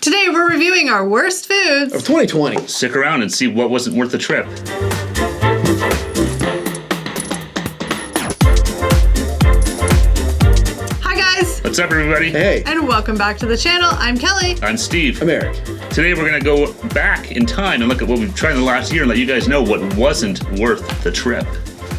Today we're reviewing our worst foods of 2020. Stick around and see what wasn't worth the trip. Hi guys! What's up, everybody? Hey, And welcome back to the channel. I'm Kelly. I'm Steve. I'm Eric. Today we're going to go back in time and look at what we've tried in the last year and let you guys know what wasn't worth the trip.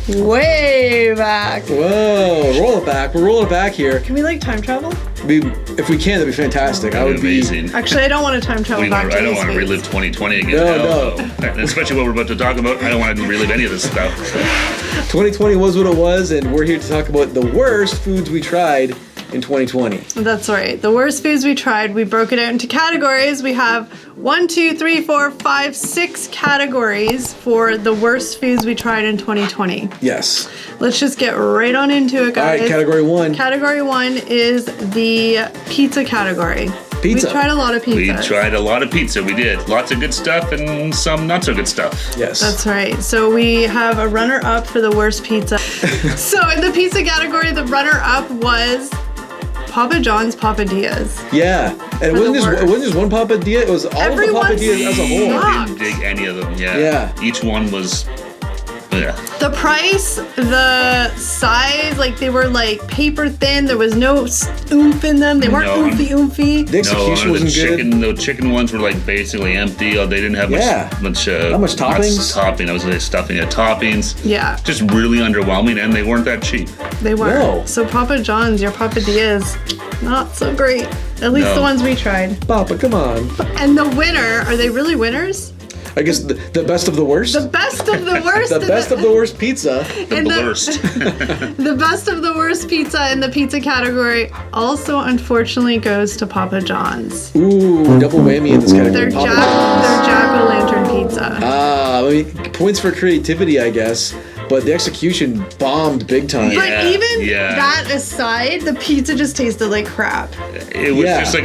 Way back. Whoa, roll it back. We're rolling it back here. Can we time travel? If we can, that'd be fantastic. I would be amazing. Actually, I don't want to time travel back to I don't these want to foods. relive 2020 again. No. And especially what we're about to talk about. I don't want to relive any of this stuff. 2020 was what it was, and we're here to talk about the worst foods we tried in 2020. That's right. The worst foods we tried. We broke it out into categories. We have 6 categories for the worst foods we tried in 2020. Yes. Let's just get right on into it, guys. All right, category one. Category 1 is the pizza category. Pizza. We tried a lot of pizza. We tried a lot of pizza. We did. Lots of good stuff and some not so good stuff. Yes. That's right. So we have a runner-up for the worst pizza. So in the pizza category, the runner-up was Papa John's Papadillas. Yeah, and it wasn't just one Papadilla. It was all of the Papadillas as a whole. Sucked. I didn't dig any of them. Yeah. Each one was. Yeah. The price, the size, they were paper thin. There was no oomph in them. They weren't No. The execution wasn't good. The chicken ones were basically empty. They didn't have much. Not much toppings. Topping. I was going to say stuffing. Toppings. Yeah. Just really underwhelming, and they weren't that cheap. They weren't. No. So Papa John's, your Papadillas, not so great. At least No. the ones we tried. Papa, come on. And the winner, are they really winners? I guess the best of the worst. The best of the worst. The best of the worst pizza. in the- Worst. The best of the worst pizza in the pizza category also unfortunately goes to Papa John's. Ooh, double whammy in this category. Their Papa John's. jack-o'-lantern pizza. Points for creativity, I guess, but the execution bombed big time. But Yeah, even yeah. that aside, the pizza just tasted like crap. It was Yeah. just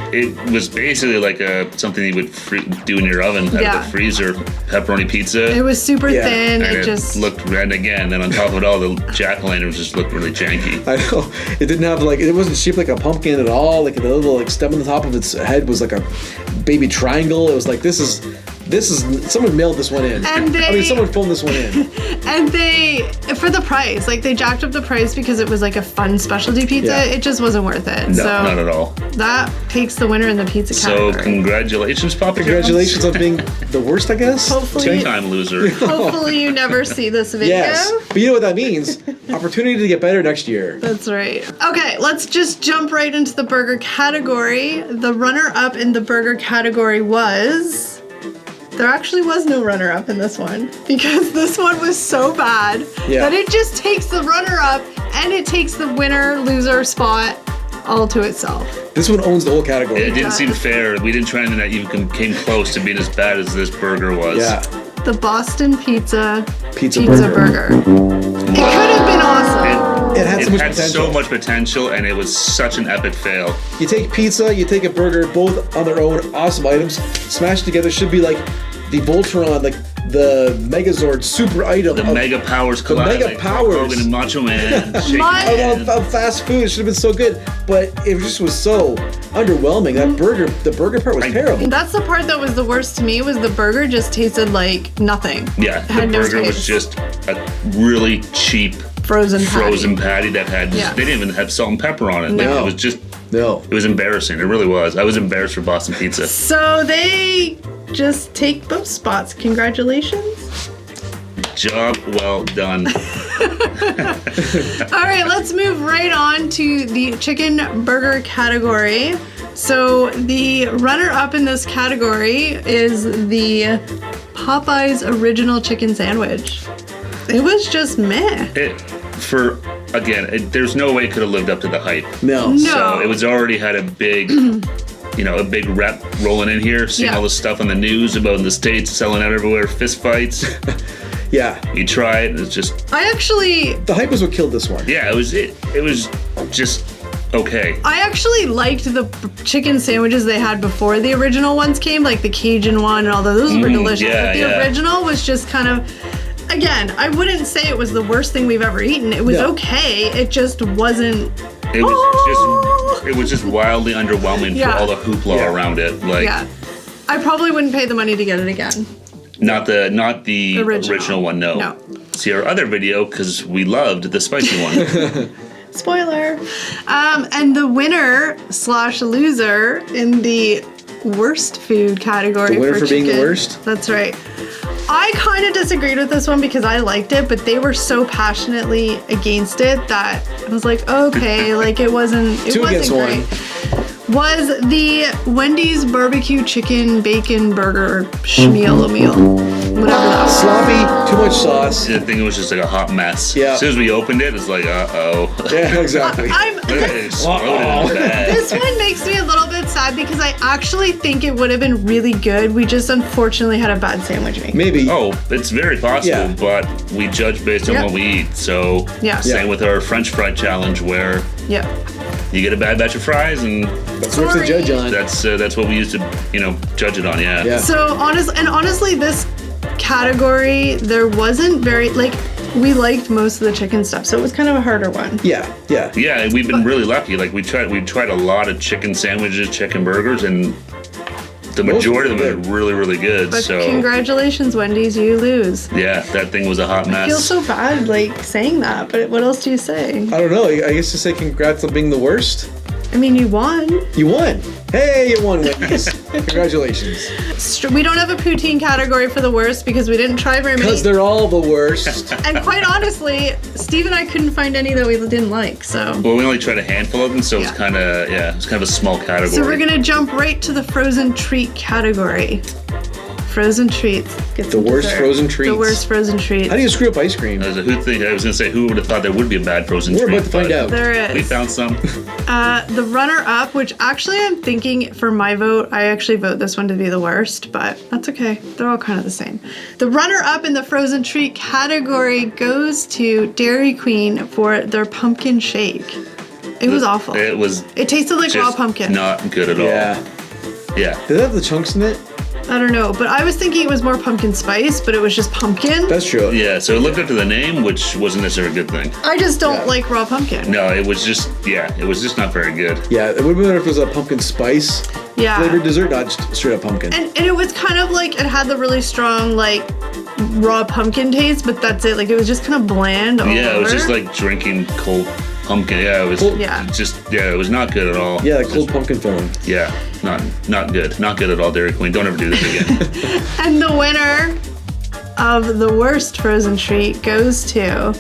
it was basically something you would do in your oven out Yeah. of the freezer. Pepperoni pizza. It was super Yeah. thin. and It just looked red again. Then on top of it all, the jack-o'-lanterns just looked really janky. I know. It didn't have it wasn't shaped like a pumpkin at all. The little stem on the top of its head was like a baby triangle. It was this is someone mailed this one in. And someone filmed this one in. And for the price, they jacked up the price because it was a fun specialty pizza. Yeah. It just wasn't worth it. No, So not at all. that takes the winner in the pizza So category. congratulations, Papa John's. Congratulations on being the worst, I guess. Hopefully, Two-time loser. hopefully you never see this video. Yes, but you know what that means? Opportunity to get better next year. That's right. Okay, let's just jump right into the burger category. The runner-up in the burger category was... There actually was no runner-up in this one because this one was so bad that it just takes the runner-up and it takes the winner-loser spot all to itself. This one owns the whole category. It didn't seem fair. We didn't try anything that even came close to being as bad as this burger was. Yeah. The Boston Pizza Burger. It could have been awesome. It had so much had potential. so much potential, and it was such an epic fail. You take pizza, you take a burger, both on their own, awesome items, smashed together. Should be like the Voltron, the Megazord super item. The Mega Powers collide. Mega Powers. Hogan and Macho Man. shaking My- hands. Of fast food, it should have been so good, but it just was so underwhelming. That the burger part was terrible. That's the part that was the worst to me, was the burger just tasted like nothing. Yeah, It the had no burger was taste. just a really cheap frozen patty that had Yeah. they didn't even have salt and pepper on it. No. It was just No. it was embarrassing. It really was. I was embarrassed for Boston Pizza. So they just take both spots. Congratulations. Job well done. All right, let's move right on to the chicken burger category. So the runner-up in this category is the Popeye's original chicken sandwich. It was just meh. There's no way it could have lived up to the hype. No. No. So it was already had a big, a big rep rolling in here. Seeing Yeah. all the stuff on the news about in the States selling out everywhere, fist fights. Yeah. You try it, it's just The hype was what killed this one. it was just okay. I actually liked the chicken sandwiches they had before the original ones came, like the Cajun one and all those were delicious. yeah, but the yeah. original was just kind of, again, I wouldn't say it was the worst thing we've ever eaten. It was No. okay. It just wasn't It was just wildly underwhelming Yeah. for all the hoopla around it. Like, Yeah. I probably wouldn't pay the money to get it again. not the original one. No. No. See our other video because we loved the spicy one. Spoiler. And the winner/loser in the worst food category. The winner for being the chicken. worst? That's right. I kind of disagreed with this one because I liked it, but they were so passionately against it that I was like, okay, like it wasn't Two against great. Was the Wendy's barbecue chicken bacon burger schmeal meal, whatever that was. Sloppy, too much sauce. I think it was just like a hot mess. Yeah. As soon as we opened it, it's like, uh-oh. Yeah, exactly. It exploded in the bag. This one makes me a little bit sad because I actually think it would have been really good. We just unfortunately had a bad sandwich making. Maybe. Oh, it's very possible, Yeah. but we judge based on Yep. what we eat. So, Yeah. same with our French fry challenge where Yeah. you get a bad batch of fries and That's what to Sorry. judge on. that's what we used to, judge it on, yeah. Yeah. So honestly, this category, there wasn't very, like, we liked most of the chicken stuff, so it was kind of a harder one. Yeah. Yeah, we've been really lucky. Like we tried a lot of chicken sandwiches, chicken burgers, and the Most majority of were them are really, really good. But So congratulations, Wendy's, you lose. yeah, that thing was a hot I mess. feel so bad, like, saying that, but what else do you say? I don't know. I guess to say congrats on being the worst. I mean, you won. You won. Hey, you won, Wendy's. Congratulations. We don't have a poutine category for the worst because we didn't try very many. Because they're all the worst. And quite honestly, Steve and I couldn't find any that we didn't like, so. Well, we only tried a handful of them, so Yeah. it's kind of a small category. So we're gonna jump right to the frozen treat category. Frozen treats. Get The some worst dessert. frozen treats. The worst frozen treats. How do you screw up ice cream? I was gonna say who would have thought there would be a bad frozen We're treat? about to find but out. There We is. found some. The runner-up, which actually I'm thinking for my vote, I actually vote this one to be the worst, but that's okay. They're all kind of the same. The runner-up in the frozen treat category goes to Dairy Queen for their pumpkin shake. It was awful. It was It tasted like raw just pumpkin. not good at all. Yeah. Yeah. Did it have the chunks in it? I don't know, but I was thinking it was more pumpkin spice, but it was just pumpkin. That's true. Yeah, so it lived up to the name, which wasn't necessarily a good thing. I just don't Yeah. like raw pumpkin. No, it was just not very good. Yeah, it would have been better if it was a pumpkin spice Yeah. flavored dessert, not just straight up pumpkin. And it was kind of like, it had the really strong, like, raw pumpkin taste, but that's it. Like, it was just kind of bland all Yeah, it was over. just like drinking cold pumpkin. Yeah, it was Yeah. it was not good at all. Yeah, like cold pumpkin filling. Yeah, not good. Not good at all, Dairy Queen. Don't ever do this again. And the winner of the worst frozen treat goes to...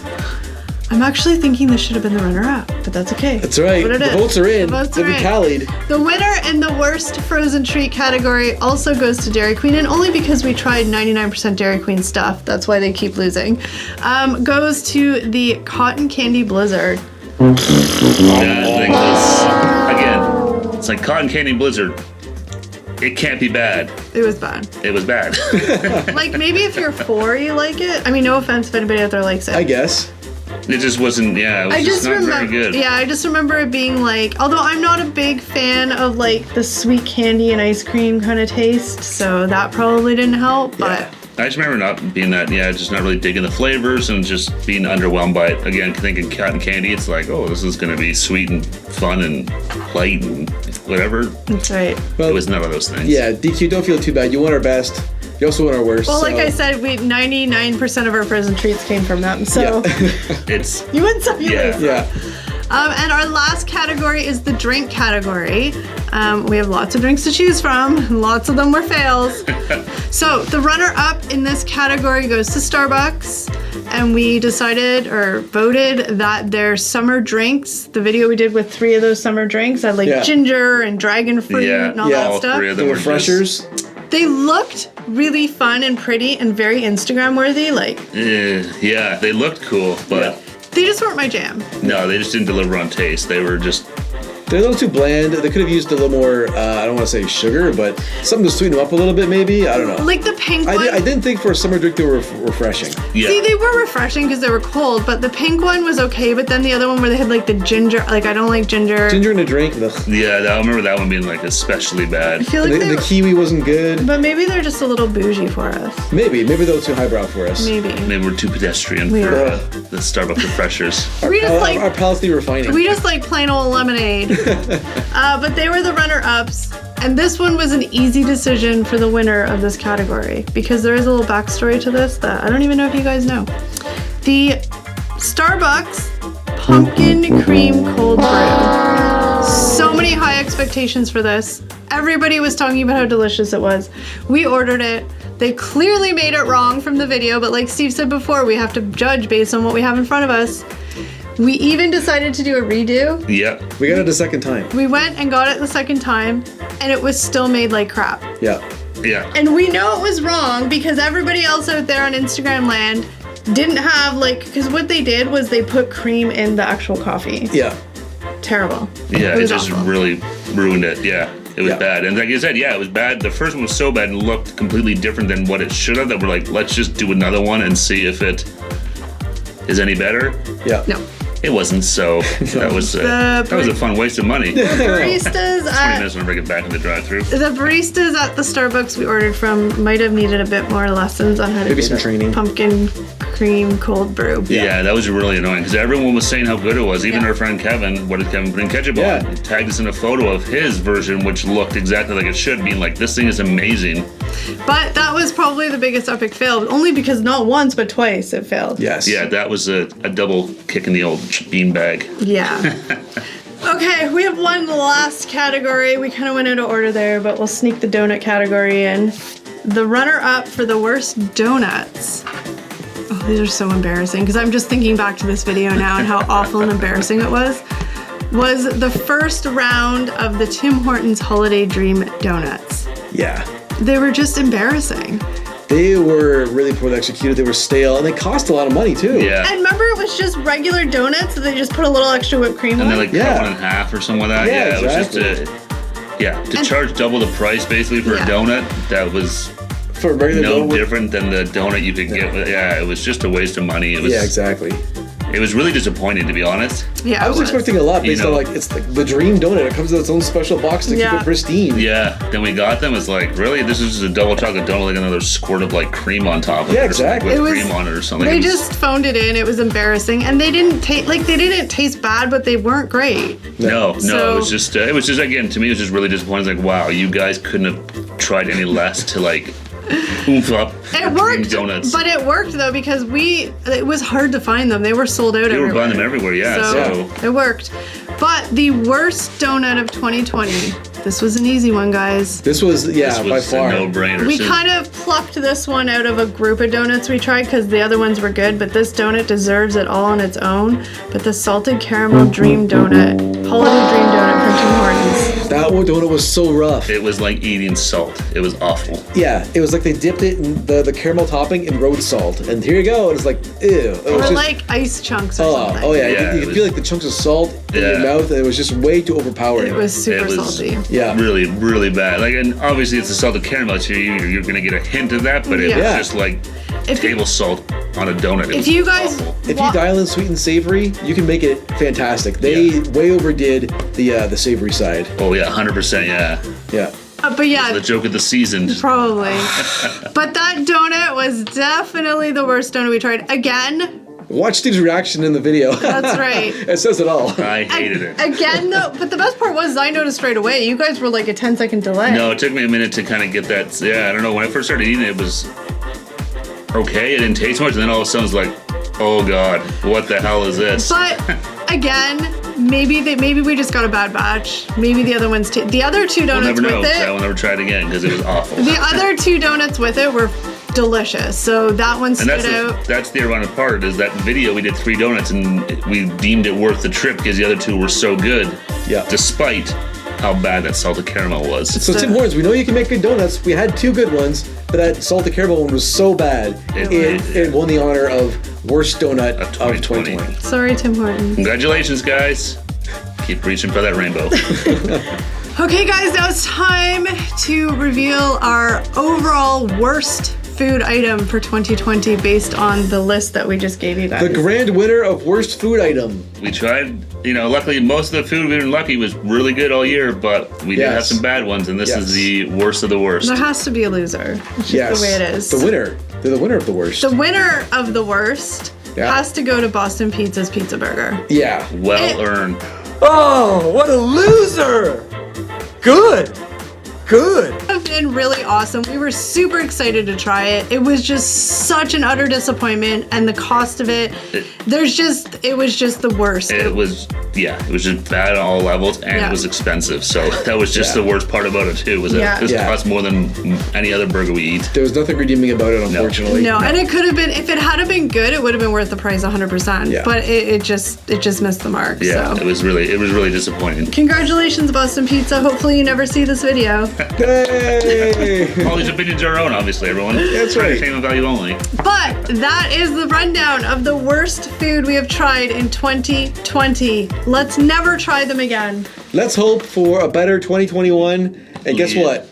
I'm actually thinking this should have been the runner-up, but that's okay. That's right. But it The is. votes are in. The votes They've are been in. tallied. The winner in the worst frozen treat category also goes to Dairy Queen, and only because we tried 99% Dairy Queen stuff, that's why they keep losing, goes to the Cotton Candy Blizzard. That thing was, again, it's like cotton candy blizzard. It can't be bad. It was bad. It was bad. Like, maybe if you're 4, you like it. I mean, no offense if anybody out there likes it. I guess. It just wasn't. Yeah, it was I just not remember, very good. yeah, I just remember it being like, although I'm not a big fan of like the sweet candy and ice cream kind of taste, so that probably didn't help, but Yeah. I just remember not being that. Yeah, just not really digging the flavors and just being underwhelmed by it. Again, thinking cotton candy, it's like, oh, this is gonna be sweet and fun and light and whatever. that's right. It was none of those things. Yeah, DQ, don't feel too bad. You won our best. You also won our worst. Well, so. like I said, 99% of our frozen treats came from them, so It's you win some, you Yeah. lose. Yeah. And our last category is the drink category. We have lots of drinks to choose from. Lots of them were fails. So the runner-up in this category goes to Starbucks. And we decided or voted that their summer drinks, the video we did with 3 of those summer drinks, had like Yeah. ginger and dragon fruit Yeah, and all yeah, that all stuff. three of The them were just- refreshers. They looked really fun and pretty and very Instagram worthy. Like, Yeah, they looked cool, but they just weren't my jam. no, they just didn't deliver on taste. They were just They're a little too bland. They could have used a little more, I don't want to say sugar, but something to sweeten them up a little bit maybe. I don't know. Like the pink one. I didn't think for a summer drink they were refreshing. Yeah. See, they were refreshing because they were cold, but the pink one was okay, but then the other one where they had like the ginger, like I don't like ginger. Ginger in a drink. Ugh. Yeah, I remember that one being like especially bad. I feel like The kiwi wasn't good. but maybe they're just a little bougie for us. Maybe they were too highbrow for us. Maybe. Maybe we're too pedestrian We for are. the Starbucks refreshers. We just like Our palates need refining. we just like plain old lemonade. But they were the runner-ups, and this one was an easy decision for the winner of this category because there is a little backstory to this that I don't even know if you guys know. The Starbucks pumpkin cream cold brew. So many high expectations for this. Everybody was talking about how delicious it was. We ordered it. They clearly made it wrong from the video, but like Steve said before, we have to judge based on what we have in front of us. We even decided to do a redo. Yeah. We got it a second time. We went and got it the second time, and it was still made like crap. Yeah. Yeah. And we know it was wrong because everybody else out there on Instagram land didn't have like, because what they did was they put cream in the actual coffee. Yeah. Terrible. Yeah, It it was just awful. really ruined it. Yeah. It was Yeah. bad. And like you said, yeah, it was bad. The first one was so bad and looked completely different than what it should have that we're like, let's just do another one and see if it is any better. Yeah. No. It wasn't, so that was a fun waste of money. 20 Baristas at minutes when I bring it back in the drive-thru. the baristas at the Starbucks we ordered from might have needed a bit more lessons on how to Maybe do some the training. pumpkin cream cold brew. Yeah, that was really annoying because everyone was saying how good it was. Even Yeah. our friend Kevin, what did Kevin put in ketchup Yeah. on? He tagged us in a photo of his version, which looked exactly like it should, being like, this thing is amazing. But that was probably the biggest epic fail, only because not once but twice it failed. Yes. Yeah, that was a double kick in the old beanbag. Yeah. Okay, we have one last category. We kind of went out of order there, but we'll sneak the donut category in. The runner-up for the worst donuts. Oh, these are so embarrassing because I'm just thinking back to this video now and how awful and embarrassing it was the first round of the Tim Hortons Holiday Dream Donuts. Yeah. They were just embarrassing. They were really poorly executed. They were stale, and they cost a lot of money too. Yeah. And remember, it was just regular donuts, so they just put a little extra whipped cream And on then it. like Yeah. cut one in half or something like that. Yeah, Yeah, it was just exactly. to charge double the price basically for Yeah. a donut, that was For a regular no donut. different than the donut you could get. Yeah, it was just a waste of money. It was Yeah, exactly. It was really disappointing, to be honest. Yeah, I was expecting a lot based You on know. like it's like the dream donut. It comes in its own special box to keep Yeah. it pristine. Yeah, then we got them. It's like, really? This is just a double chocolate donut, like another squirt of like cream on top of Yeah, it, or something, exactly. with It was- cream on it or something. They It was- just phoned it in. It was embarrassing, and they didn't taste bad, but they weren't great. no, So- it was just again, to me, it was just really disappointing. It's like, wow, you guys couldn't have tried any less to like oomph up It your worked, dream donuts. but it worked though because it was hard to find them. They were sold out They were everywhere. buying them everywhere, yeah. So it worked. But the worst donut of 2020. This was an easy one, guys. This was this by was far. a no-brainer. We So- kind of plucked this one out of a group of donuts we tried because the other ones were good, but this donut deserves it all on its own. But the salted caramel dream donut, holiday dream donut from Tim Hortons. That one donut was so rough. It was like eating salt. It was awful. Yeah, it was like they dipped it in the caramel topping in road salt, and here you go. And it's like ew. It was Or just, like ice chunks or something. oh yeah. Yeah, you it could was- feel like the chunks of salt in your Yeah. mouth, and it was just way too overpowering. It was super It was- salty. Yeah. Really, really bad. Like, and obviously it's a salted caramel, so you're gonna get a hint of that, but it was Yeah. just like If you- table salt on a donut. It If was you guys, awful. If you dial in sweet and savory, you can make it fantastic. They Yeah. way overdid the savory side. Oh yeah, 100%. Yeah, Yeah. but yeah, the joke of the season. probably. But that donut was definitely the worst donut we tried. Again, Watch Steve's reaction in the video. that's right. It says it all. I hated it. Again, though, but the best part was I noticed right away. You guys were like a 10-second delay. No, it took me a minute to kind of get that. Yeah, I don't know. When I first started eating it, it was okay. It didn't taste much, and then all of a sudden it's like, oh god, what the hell is this? But again, maybe we just got a bad batch. Maybe the other ones. The other two We'll donuts never know. with I will it. never try it again because it was awful. The other two donuts with it were delicious. So that one And stood out. that's the ironic part is that video we did 3 donuts and we deemed it worth the trip because the other 2 were so good. Yeah. Despite how bad that salted caramel was. So Tim Hortons, we know you can make good donuts. We had 2 good ones, but that salted caramel one was so bad, it won the honor of worst donut of 2020. Sorry, Tim Hortons. Congratulations, guys. Keep reaching for that rainbow. Okay, guys, now it's time to reveal our overall worst food item for 2020 based on the list that we just gave you guys. The grand winner of worst food item. We tried, luckily most of the food we've been lucky was really good all year, but we did have some bad ones, and this is the worst of the worst. There has to be a loser. It's just the way it is. The winner. They're the winner of the worst. The winner of the worst has to go to Boston Pizza's Pizza Burger. Yeah. Well earned. Oh, what a loser! Good. Have been really awesome. We were super excited to try it. It was just such an utter disappointment, and the cost of it, it was just the worst. It was just bad on all levels, and it was expensive. So that was just the worst part about it too. Was that it cost more than any other burger we eat. There was nothing redeeming about it, unfortunately. No, and it could have been, if it had been good, it would have been worth the price 100%. Yeah. But it just missed the mark. Yeah, so. it was really disappointing. Congratulations, Boston Pizza. Hopefully you never see this video. Hey! All these opinions are our own, obviously, everyone. That's right. Entertainment value only. But that is the rundown of the worst food we have tried in 2020. Let's never try them again. Let's hope for a better 2021. And guess what?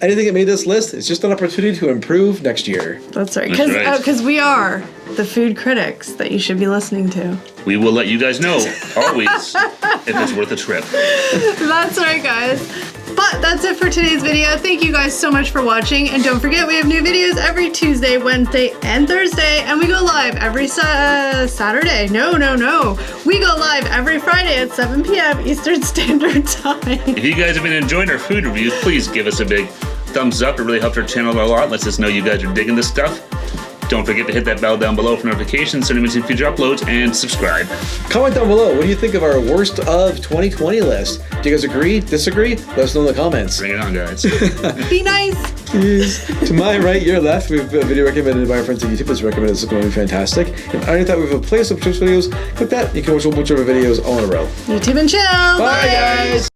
Anything that made this list is just an opportunity to improve next year. That's right. Because we are the food critics that you should be listening to. We will let you guys know, always, if it's worth a trip. That's right, guys. But that's it for today's video. Thank you guys so much for watching. And don't forget, we have new videos every Tuesday, Wednesday, and Thursday. And we go live every Saturday. No. We go live every Friday at 7 p.m. Eastern Standard Time. If you guys have been enjoying our food reviews, please give us a big thumbs up. It really helps our channel a lot. Lets us know you guys are digging this stuff. Don't forget to hit that bell down below for notifications so you miss future uploads, and subscribe. Comment down below. What do you think of our worst of 2020 list? Do you guys agree? Disagree? Let us know in the comments. Bring it on, guys. Be nice. Please. To my right, your left, we have a video recommended by our friends at YouTube. It's recommended. It's going to be fantastic. And underneath that, we have a playlist of tips videos. Click that. You can watch a bunch of our videos all in a row. YouTube and chill. Bye guys.